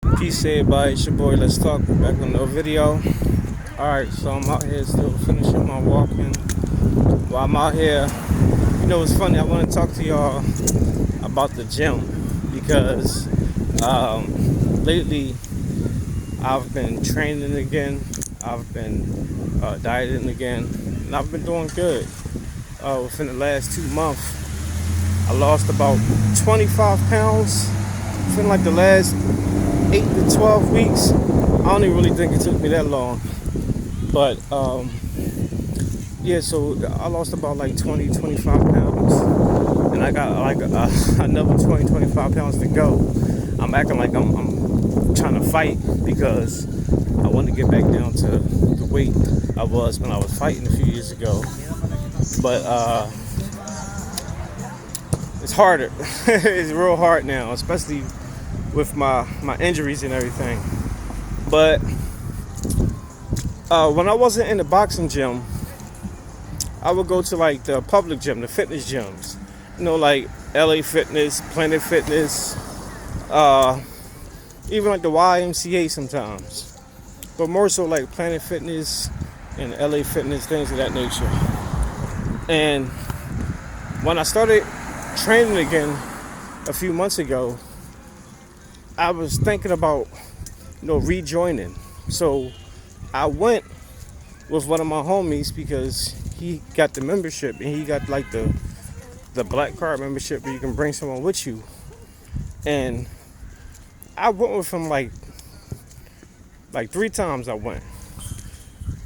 Peace, everybody. It's your boy. Let's talk. Back on the video. Alright, so I'm out here still finishing my walking. While I'm out here, it's funny. I want to talk to y'all about the gym because lately I've been training again. I've been dieting again, and I've been doing good. Within the last 2 months, I lost about 25 pounds. Within like the last 8 to 12 weeks. I don't even really think it took me that long. But yeah, so I lost about like 25 pounds. And I got like another 25 pounds to go. I'm acting like I'm trying to fight because I want to get back down to the weight I was when I was fighting a few years ago. But it's harder. It's real hard now, especially with my injuries and everything. But when I wasn't in the boxing gym, I would go to like the public gym, the fitness gyms, like LA Fitness, Planet Fitness, even like the YMCA sometimes, but more so like Planet Fitness and LA Fitness, things of that nature. And when I started training again a few months ago, I was thinking about, rejoining. So I went with one of my homies because he got the membership and he got like the black card membership where you can bring someone with you. And I went with him like 3 times I went.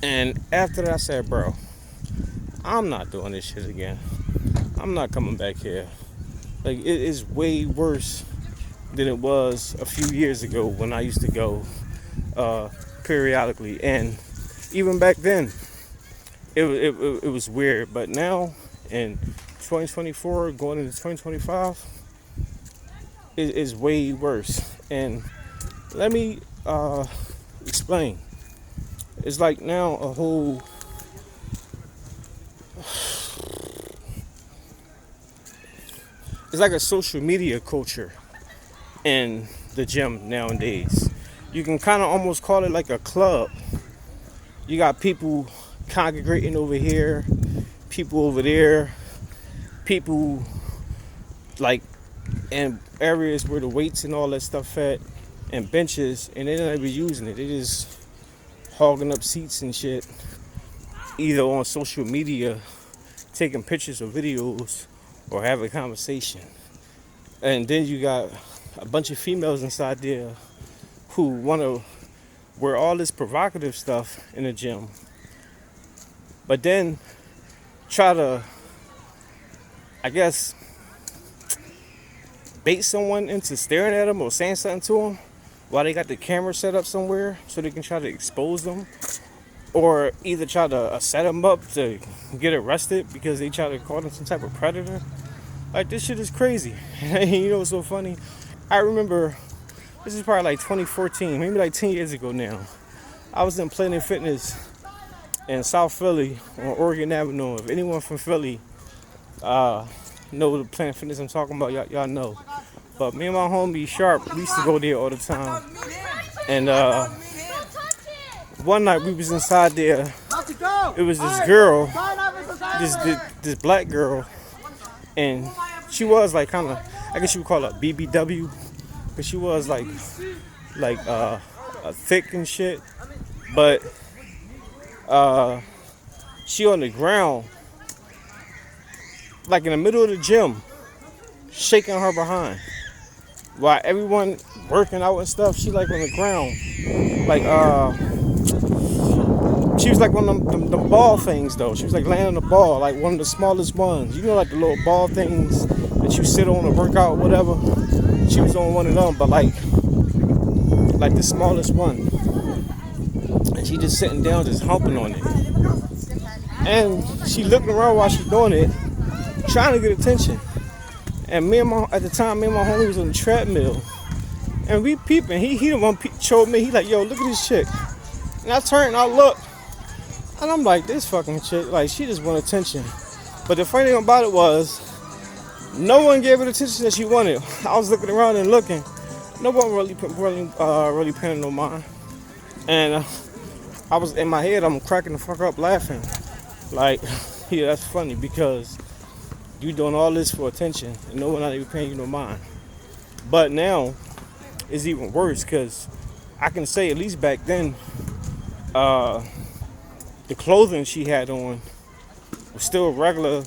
And after that I said, bro, I'm not doing this shit again. I'm not coming back here. Like, it is way worse than it was a few years ago when I used to go periodically. And even back then, it was weird. But now, in 2024, going into 2025, it is way worse. And let me explain. It's like now a whole... It's like a social media culture in the gym nowadays. You can kind of almost call it like a club. You got people congregating over here, people over there, people like in areas where the weights and all that stuff at, and benches, and they're not even using it. They just hogging up seats and shit, either on social media, taking pictures or videos, or having a conversation. And then you got a bunch of females inside there who want to wear all this provocative stuff in the gym, but then try to, I guess, bait someone into staring at them or saying something to them while they got the camera set up somewhere so they can try to expose them, or either try to set them up to get arrested because they try to call them some type of predator. Like, this shit is crazy. What's so funny? I remember, this is probably like 2014, maybe like 10 years ago now. I was in Planet Fitness in South Philly on Oregon Avenue. If anyone from Philly know the Planet Fitness I'm talking about, y'all know. But me and my homie Sharp, we used to go there all the time. And one night we was inside there. It was this girl, this black girl, and she was like kind of, I guess you would call her BBW, but she was like thick and shit. But she on the ground, like in the middle of the gym, shaking her behind, while everyone working out and stuff. She like on the ground, like she was like one of the ball things though. She was like laying on the ball, like one of the smallest ones. Like the little ball things that you sit on to work out, whatever. She was on one of them, but like the smallest one. And she just sitting down, just humping on it. And she looking around while she's doing it, trying to get attention. And at the time, me and my homie was on the treadmill, and we peeping. He the one showed me. He like, yo, look at this chick. And I turned and I looked, and I'm like, this fucking chick, like, she just want attention. But the funny thing about it was, no one gave her the attention that she wanted. I was looking around and looking, no one really paying no mind. And I was in my head, I'm cracking the fuck up laughing. Like, yeah, that's funny because you doing all this for attention and no one not even paying you no mind. But now it's even worse because I can say at least back then, uh, the clothing she had on was still regular,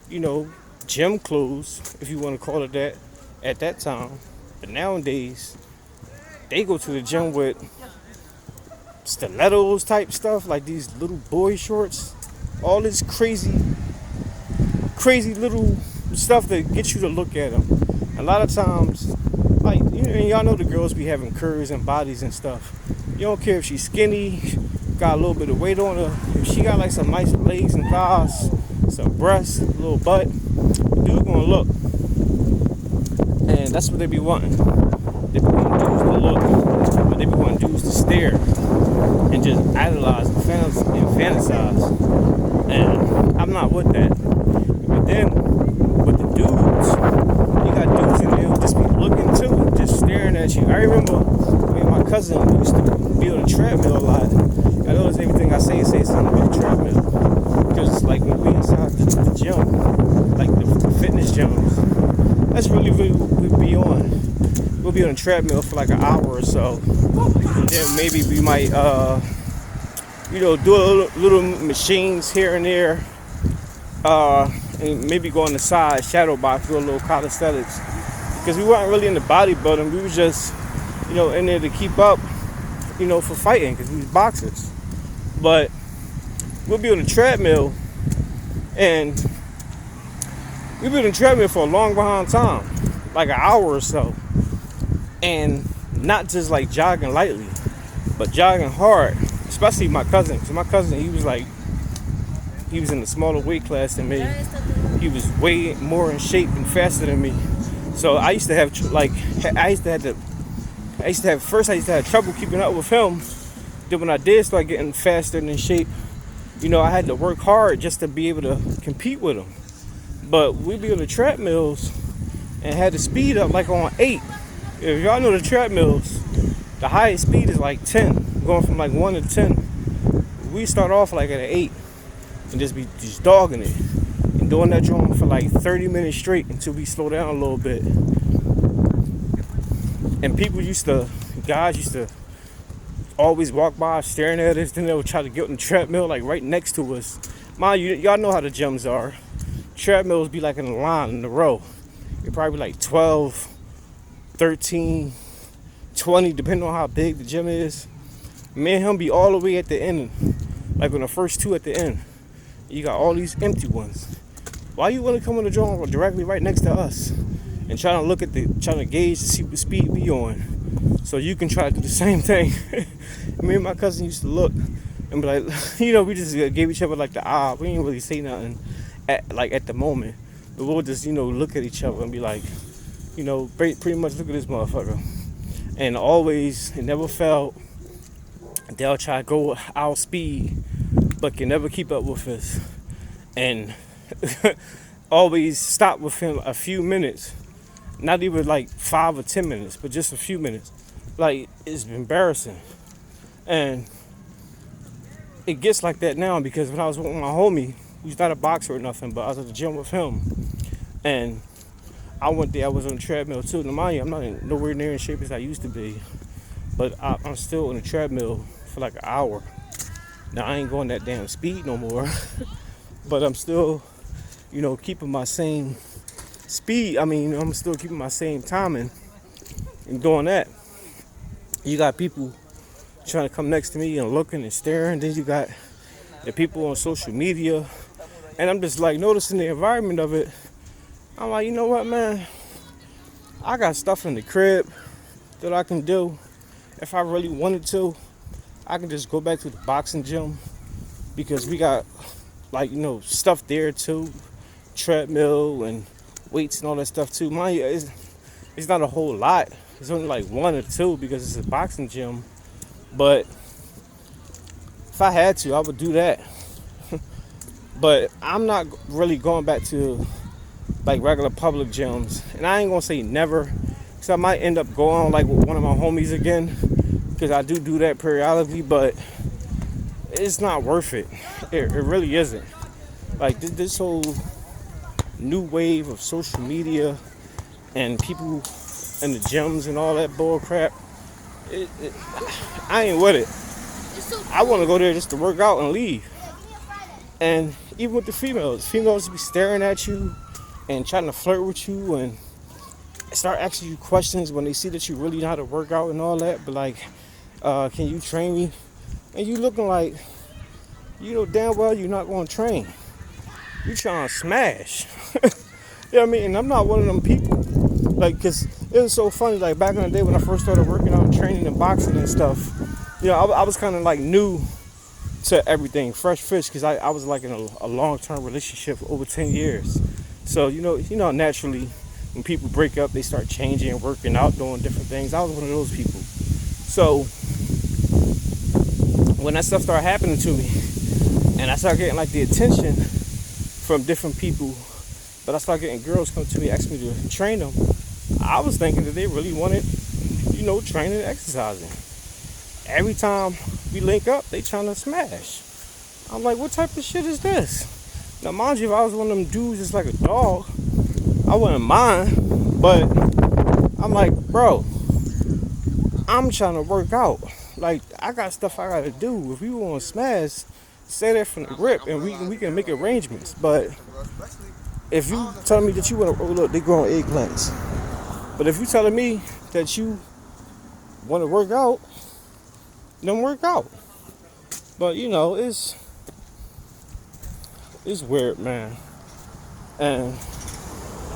you know, gym clothes, if you want to call it that, at that time. But nowadays, they go to the gym with stilettos type stuff, like these little boy shorts, all this crazy little stuff that gets you to look at them. A lot of times, like, you know, and y'all know the girls be having curves and bodies and stuff. You don't care if she's skinny, got a little bit of weight on her. If she got like some nice legs and thighs, some breasts, a little butt, dude gonna look. And that's what they be wanting. They be wanting dudes to look, but they be wanting dudes to stare and just idolize and fantasize. And I'm not with that. But then with the dudes, you got dudes in there who just be looking too, just staring at you. I remember me and my cousin used to be on the treadmill a lot. I notice everything I say something about the treadmill. Because like when we inside the gym, like the fitness gyms, that's really what we be on. We'll be on a treadmill for like an hour or so. And then maybe we might do a little machines here and there. And maybe go on the side, shadow box, do a little calisthenics. Because we weren't really in the bodybuilding, we were just, in there to keep up, for fighting, because we was boxers. But we'll be on the treadmill, and we'll be on the treadmill for a long behind time, like an hour or so. And not just like jogging lightly, but jogging hard, especially my cousin. Because my cousin, he was in a smaller weight class than me. He was way more in shape and faster than me. So I used to have trouble keeping up with him. Then when I did start getting faster and in shape, I had to work hard just to be able to compete with him. But we'd be on the treadmills and had the speed up like on 8. If y'all know the treadmills, the highest speed is like 10, going from like 1 to 10. We start off like at an 8 and just dogging it. And doing that drawing for like 30 minutes straight until we slow down a little bit. And guys used to always walk by staring at us, then they would try to get on the treadmill like right next to us. Mind you, y'all know how the gyms are. Treadmills be like in a line, in a row. It'd probably be like 12, 13, 20, depending on how big the gym is. Me and him be all the way at the end, like on the first 2 at the end. You got all these empty ones. Why you want to come on the drum directly right next to us and trying to gauge to see what speed we on, so you can try to do the same thing? Me and my cousin used to look and be like, we just gave each other like the eye. We didn't really say nothing at the moment, but we'll just look at each other and be like, pretty much look at this motherfucker. And always, it never felt, they'll try to go our speed, but can never keep up with us. And always stop with him a few minutes, not even like 5 or 10 minutes, but just a few minutes. Like, it's embarrassing. And it gets like that now because when I was with my homie, who's not a boxer or nothing, but I was at the gym with him, and I went there, I was on the treadmill too. Now mind you, I'm not nowhere near in shape as I used to be, but I'm still on the treadmill for like an hour. Now I ain't going that damn speed no more, but I'm still, keeping my same speed. I'm still keeping my same timing and doing that. You got people trying to come next to me and looking and staring. Then you got the people on social media, and I'm just like noticing the environment of it. I'm like, you know what, man? I got stuff in the crib that I can do. If I really wanted to, I can just go back to the boxing gym because we got stuff there too, treadmill and weights and all that stuff too. Mind you, it's not a whole lot. It's only like 1 or 2 because it's a boxing gym. But if I had to, I would do that. But I'm not really going back to like regular public gyms. And I ain't gonna say never, because I might end up going on like with one of my homies again, because I do that periodically, but it's not worth it. It really isn't. Like this whole new wave of social media and people in the gyms and all that bull crap, I ain't with it. I want to go there just to work out and leave. And even with the females be staring at you and trying to flirt with you and start asking you questions when they see that you really know how to work out and all that. But like, can you train me? And you looking like, you know damn well you're not going to train. You trying to smash. You know what I mean? And I'm not one of them people. Like, because it was so funny, like back in the day when I first started working out and training and boxing and stuff, you know, I was kind of like new to everything, fresh fish, because I was like in a long-term relationship for over 10 years. So, you know, naturally, when people break up, they start changing, working out, doing different things. I was one of those people. So, when that stuff started happening to me, and I started getting like the attention from different people, but I started getting girls come to me, asking me to train them, I was thinking that they really wanted, you know, training and exercising. Every time we link up, they trying to smash. I'm like, what type of shit is this? Now, mind you, if I was one of them dudes that's like a dog, I wouldn't mind, but I'm like, bro, I'm trying to work out. Like, I got stuff I gotta do. If you want to smash, say that from the grip, and we can make arrangements. But if you tell me that you want to, oh, look, they growing eggplants. But if you telling me that you want to work out, then work out. But you know, it's weird, man. And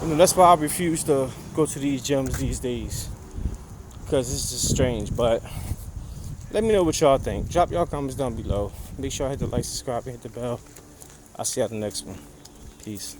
you know, that's why I refuse to go to these gyms these days, because it's just strange. But let me know what y'all think. Drop y'all comments down below. Make sure I hit the like, subscribe, and hit the bell. I'll see you at the next one. Peace.